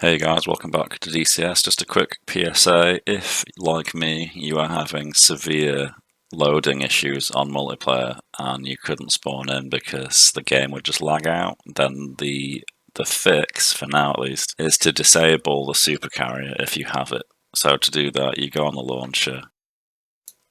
Hey guys, welcome back to DCS. Just a quick PSA. If, like me, you are having severe loading issues on multiplayer and you couldn't spawn in because the game would just lag out, then the fix, for now at least, is to disable the super carrier if you have it. So to do that, you go on the launcher,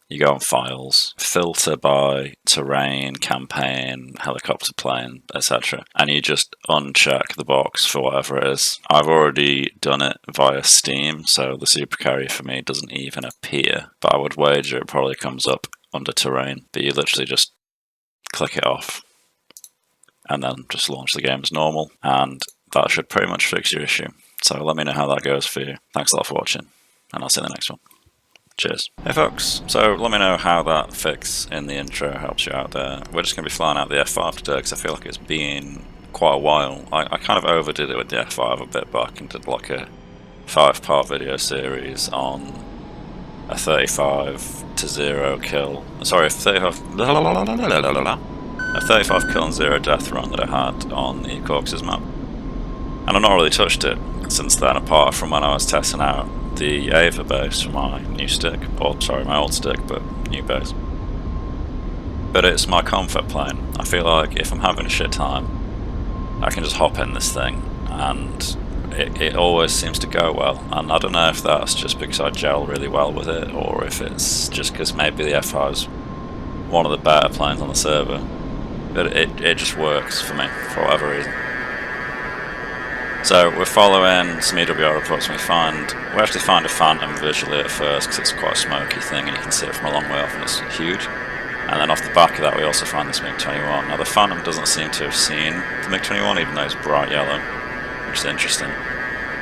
you go on files, filter by terrain, campaign, helicopter plane, etc. And you just uncheck the box for whatever it is. I've already done it via Steam, so the super carrier for me doesn't even appear. But I would wager it probably comes up under terrain. But you literally just click it off and then just launch the game as normal. And that should pretty much fix your issue. So let me know how that goes for you. Thanks a lot for watching, and I'll see you in the next one. Cheers. Hey folks, so let me know how that fix in the intro helps you out there. We're just going to be flying out the F-5 today because I feel like it's been quite a while. I kind of overdid it with the F-5 a bit back and did like a 5-part video series on a 35 to 0 kill. Sorry, a 35 kill and 0 death run that I had on the Caucasus map. And I've not really touched it since then, apart from when I was testing out the Ava base for my new stick, or sorry, my old stick, but new base. But it's my comfort plane. I feel like if I'm having a shit time, I can just hop in this thing, and it always seems to go well. And I don't know if that's just because I gel really well with it, or if it's just because maybe the F-5 is one of the better planes on the server. But it just works for me, for whatever reason. So we're following some EWR reports, and we actually find a Phantom visually at first because it's quite a smoky thing and you can see it from a long way off and it's huge. And then off the back of that we also find this MiG-21. Now the Phantom doesn't seem to have seen the MiG-21 even though it's bright yellow, which is interesting.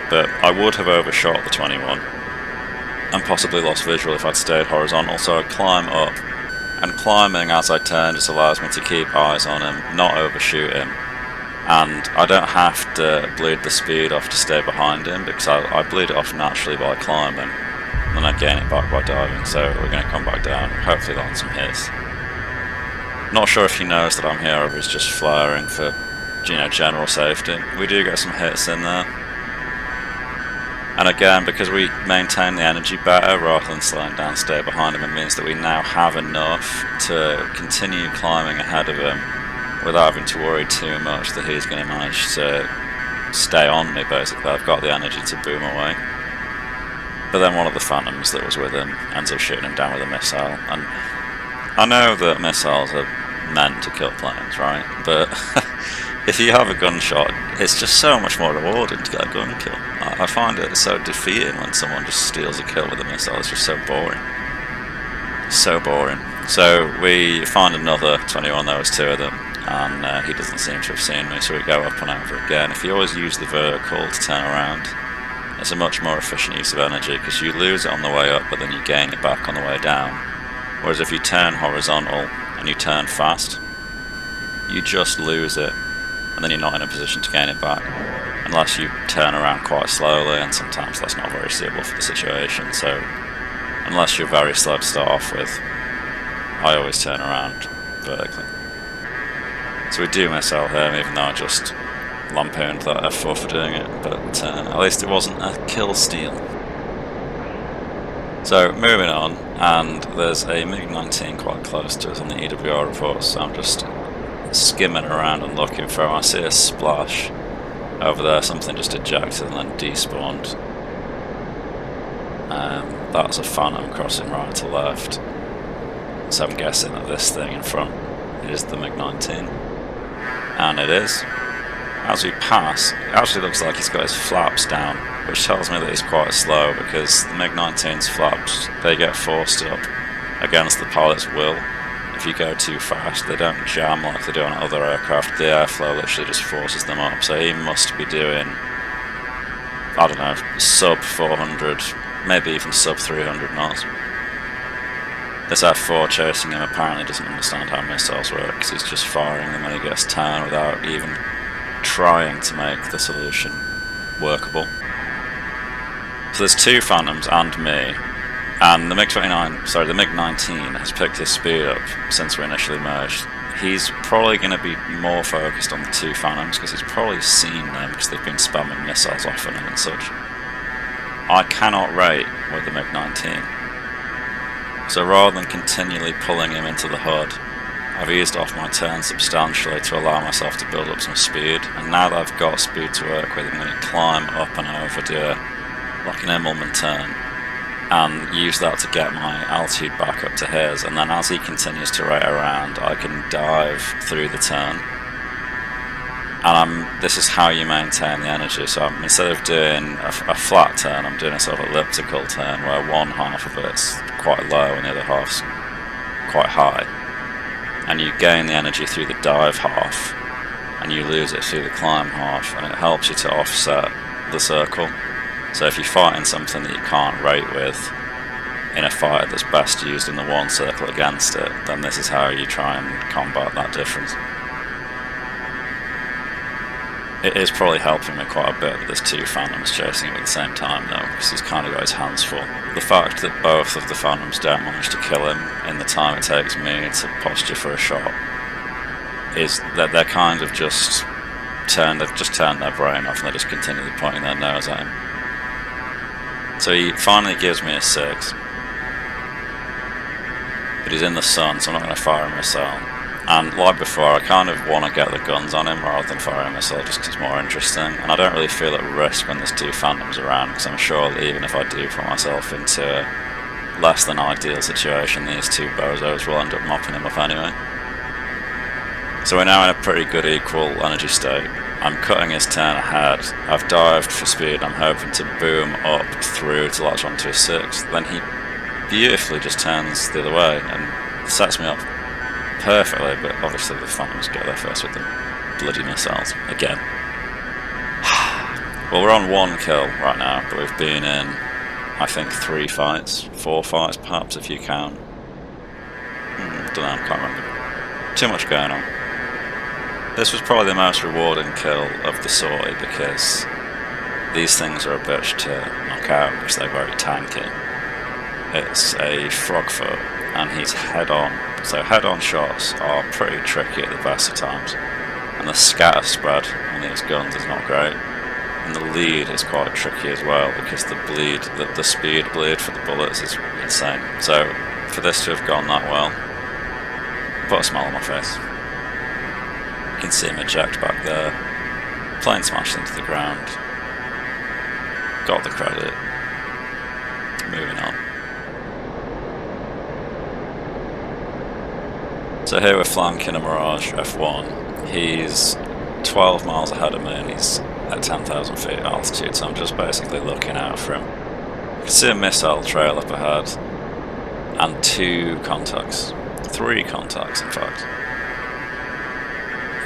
But I would have overshot the 21 and possibly lost visual if I'd stayed horizontal, so I'd climb up. And climbing as I turn just allows me to keep eyes on him, not overshoot him. And I don't have to bleed the speed off to stay behind him because I bleed it off naturally by climbing and then I gain it back by diving, so we're going to come back down and hopefully land some hits. Not sure if he knows that I'm here or if he's just flaring for, general safety. We do get some hits in there. And again, because we maintain the energy better rather than slowing down, stay behind him, it means that we now have enough to continue climbing ahead of him without having to worry too much that he's going to manage to stay on me, basically. I've got the energy to boom away. But then one of the Phantoms that was with him ends up shooting him down with a missile. And I know that missiles are meant to kill planes, right? But if you have a gunshot, it's just so much more rewarding to get a gun kill. I find it so defeating when someone just steals a kill with a missile. It's just so boring. So boring. So we find another 21, there was two of them. And he doesn't seem to have seen me, so we go up and over again. If you always use the vertical to turn around, it's a much more efficient use of energy because you lose it on the way up but then you gain it back on the way down. Whereas if you turn horizontal and you turn fast, you just lose it and then you're not in a position to gain it back unless you turn around quite slowly, and sometimes that's not very suitable for the situation. So unless you're very slow to start off with, I always turn around vertically. So we do miss out here, even though I just lampooned that F4 for doing it, but at least it wasn't a kill steal. So moving on, and there's a MiG-19 quite close to us on the EWR reports, so I'm just skimming around and looking for him. I see a splash over there, something just ejected and then despawned. That's a Phantom crossing right to left, so I'm guessing that this thing in front is the MiG-19. And it is. As we pass, it actually looks like he's got his flaps down, which tells me that he's quite slow because the MiG-19's flaps, they get forced up against the pilot's will. If you go too fast, they don't jam like they do on other aircraft. The airflow literally just forces them up, so he must be doing, I don't know, sub 400, maybe even sub 300 knots. This F4 chasing him apparently doesn't understand how missiles work because he's just firing them when he gets turned without even trying to make the solution workable. So there's two Phantoms and me, and the MiG-19 has picked his speed up since we initially merged. he's probably going to be more focused on the two Phantoms because he's probably seen them because they've been spamming missiles off on him and such. I cannot rate with the MiG-19. So rather than continually pulling him into the hood, I've eased off my turn substantially to allow myself to build up some speed, and now that I've got speed to work with, I'm going to climb up and over, do like an Immelman turn, and use that to get my altitude back up to his, and then as he continues to rate around, I can dive through the turn. And this is how you maintain the energy. So instead of doing a flat turn, I'm doing a sort of elliptical turn where one half of it's quite low and the other half's quite high. And you gain the energy through the dive half, and you lose it through the climb half, and it helps you to offset the circle. So if you're fighting something that you can't rate with in a fight that's best used in the one circle against it, then this is how you try and combat that difference. It is probably helping me quite a bit that there's two Phantoms chasing him at the same time though, because he's kind of got his hands full. The fact that both of the Phantoms don't manage to kill him in the time it takes me to posture for a shot is that they're kind of they've just turned their brain off and they're just continually pointing their nose at him. So he finally gives me a 6, but he's in the sun, so I'm not going to fire a missile. And like before, I kind of want to get the guns on him rather than fire a missile just because it's more interesting. And I don't really feel at risk when there's two Phantoms around, because I'm sure that even if I do put myself into a less than ideal situation, these two bozos will end up mopping him up anyway. So we're now in a pretty good equal energy state. I'm cutting his turn ahead. I've dived for speed. I'm hoping to boom up through to latch onto a 6. Then he beautifully just turns the other way and sets me up perfectly, but obviously the Phantoms get there first with the bloody missiles again. Well, we're on 1 kill right now, but we've been in, I think, 3 fights, 4 fights perhaps if you count. Don't know, I can't remember. Too much going on. This was probably the most rewarding kill of the sortie because these things are a bitch to knock out because they're very tanky. It's a frogfoot and he's head on. So head-on shots are pretty tricky at the best of times, and the scatter spread on these guns is not great, and the lead is quite tricky as well because the speed bleed for the bullets is insane. So for this to have gone that well, put a smile on my face. You can see him eject back there, plane smashed into the ground, got the credit, moving on. So here we're flanking a Mirage F1. He's 12 miles ahead of me and he's at 10,000 feet altitude, so I'm just basically looking out for him. You can see a missile trail up ahead and 2 contacts. 3 contacts in fact.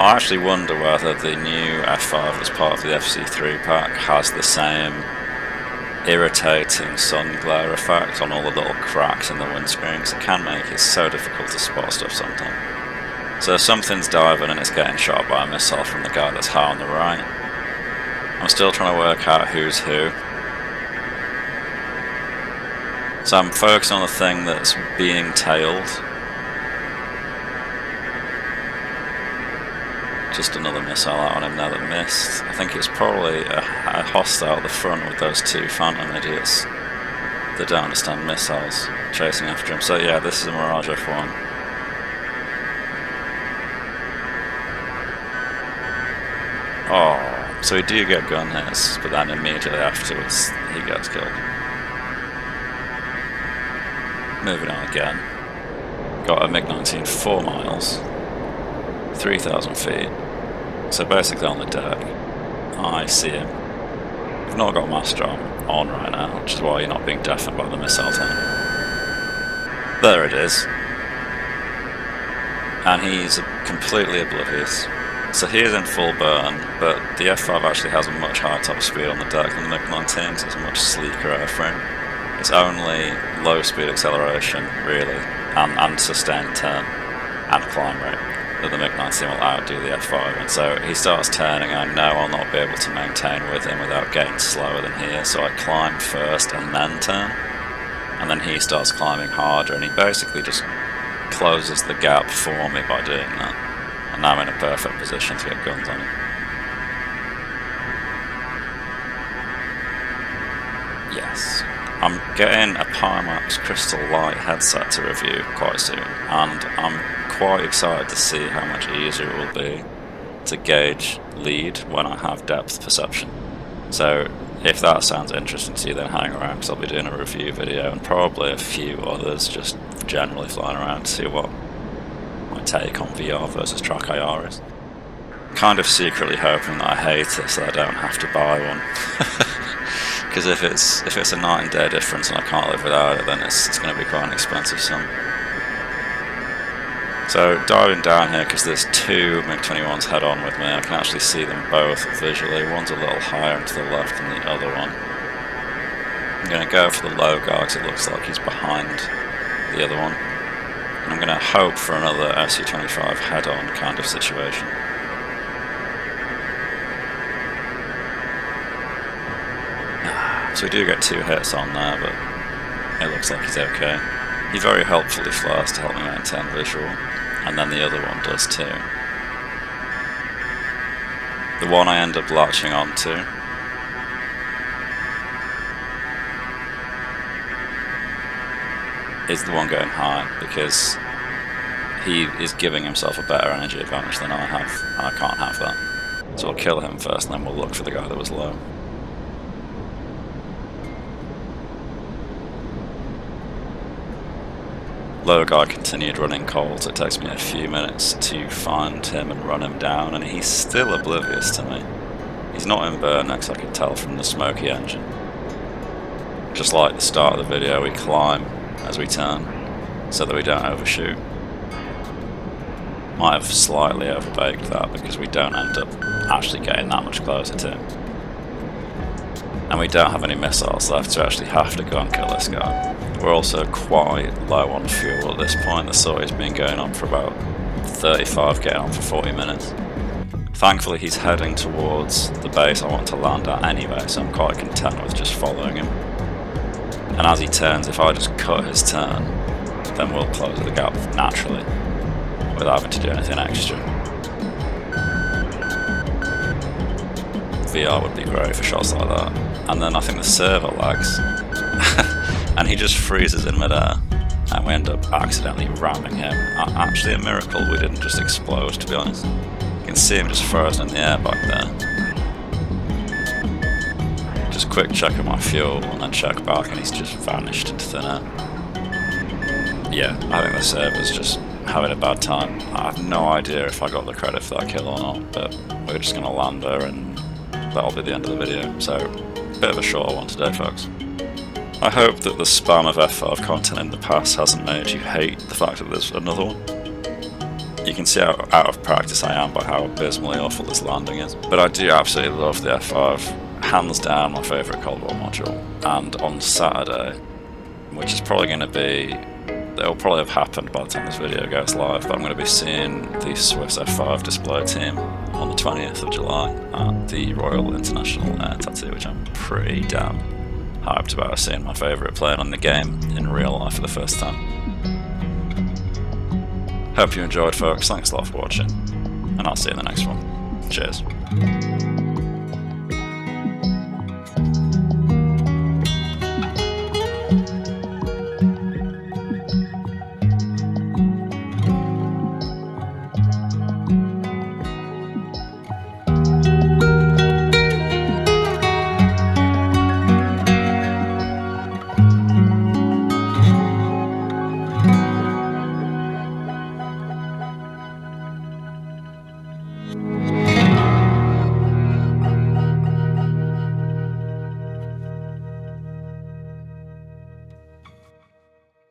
I actually wonder whether the new F5 as part of the FC3 pack has the same irritating sun glare effect on all the little cracks in the windscreen, because it can make it so difficult to spot stuff sometimes. So if something's diving and it's getting shot by a missile from the guy that's high on the right, I'm still trying to work out who's who. So I'm focused on the thing that's being tailed. Just another missile out on him there that missed. I think it's probably a hostile at the front with those 2 Phantom idiots that don't understand missiles chasing after him. So yeah, this is a Mirage F1. Oh, so he do get gun hits, but then immediately afterwards he gets killed. Moving on again. Got a MiG-19 4 miles, 3,000 feet. So basically on the deck, I see him. I've not got master on right now, which is why you're not being deafened by the missile tank. There it is. And he's completely oblivious. So he is in full burn, but the F5 actually has a much higher top speed on the deck than the MiG-19, because it's a much sleeker airframe. It's only low speed acceleration, really, and sustained turn, and climb rate, that the MiG-19 will outdo the F5, and so he starts turning, and I know I'll not be able to maintain with him without getting slower than he is, so I climb first and then turn, and then he starts climbing harder, and he basically just closes the gap for me by doing that. And now I'm in a perfect position to get guns on him. Yes. I'm getting a Pimax Crystal Light headset to review quite soon, and I'm quite excited to see how much easier it will be to gauge lead when I have depth perception. So if that sounds interesting to you, then hang around, because I'll be doing a review video and probably a few others just generally flying around to see what my take on VR versus track IR is. Kind of secretly hoping that I hate it so I don't have to buy one. Because if it's a night and day difference and I can't live without it, then it's going to be quite an expensive sum. So diving down here, because there's two MiG-21s head on with me, I can actually see them both visually. One's a little higher and to the left than the other one. I'm going to go for the low guy because it looks like he's behind the other one. And I'm going to hope for another SU-25 head on kind of situation. So we do get 2 hits on there, but it looks like he's okay. He very helpfully flies to help me maintain visual, and then the other one does too. The one I end up latching onto is the one going high, because he is giving himself a better energy advantage than I have, and I can't have that. So I'll kill him first, and then we'll look for the guy that was low. Low guy continued running cold, so it takes me a few minutes to find him and run him down, and he's still oblivious to me. He's not in burn next, I can tell from the smoky engine. Just like the start of the video, we climb as we turn, so that we don't overshoot. Might have slightly overbaked that, because we don't end up actually getting that much closer to him. And we don't have any missiles left, so we actually have to go and kill this guy. We're also quite low on fuel at this point. The sortie's been going on for about 35, getting on for 40 minutes. Thankfully he's heading towards the base I want to land at anyway, so I'm quite content with just following him. And as he turns, if I just cut his turn, then we'll close the gap naturally, without having to do anything extra. VR would be great for shots like that. And then I think the server lags. And he just freezes in midair, and we end up accidentally ramming him. Actually a miracle we didn't just explode, to be honest. You can see him just frozen in the air back there. Just quick check of my fuel, and then check back, and he's just vanished into thin air. Yeah, I think the server's just having a bad time. I have no idea if I got the credit for that kill or not, but we're just going to land her, and that'll be the end of the video. So, bit of a shorter one today, folks. I hope that the spam of F5 content in the past hasn't made you hate the fact that there's another one. You can see how out of practice I am by how abysmally awful this landing is. But I do absolutely love the F5. Hands down my favourite Cold War module. And on Saturday, which is probably going to be... it'll probably have happened by the time this video goes live, but I'm going to be seeing the Swiss F5 display team on the 20th of July at the Royal International Air Tattoo, which I'm pretty damn hyped about seeing my favourite playing on the game in real life for the first time. Hope you enjoyed, folks. Thanks a lot for watching, and I'll see you in the next one. Cheers.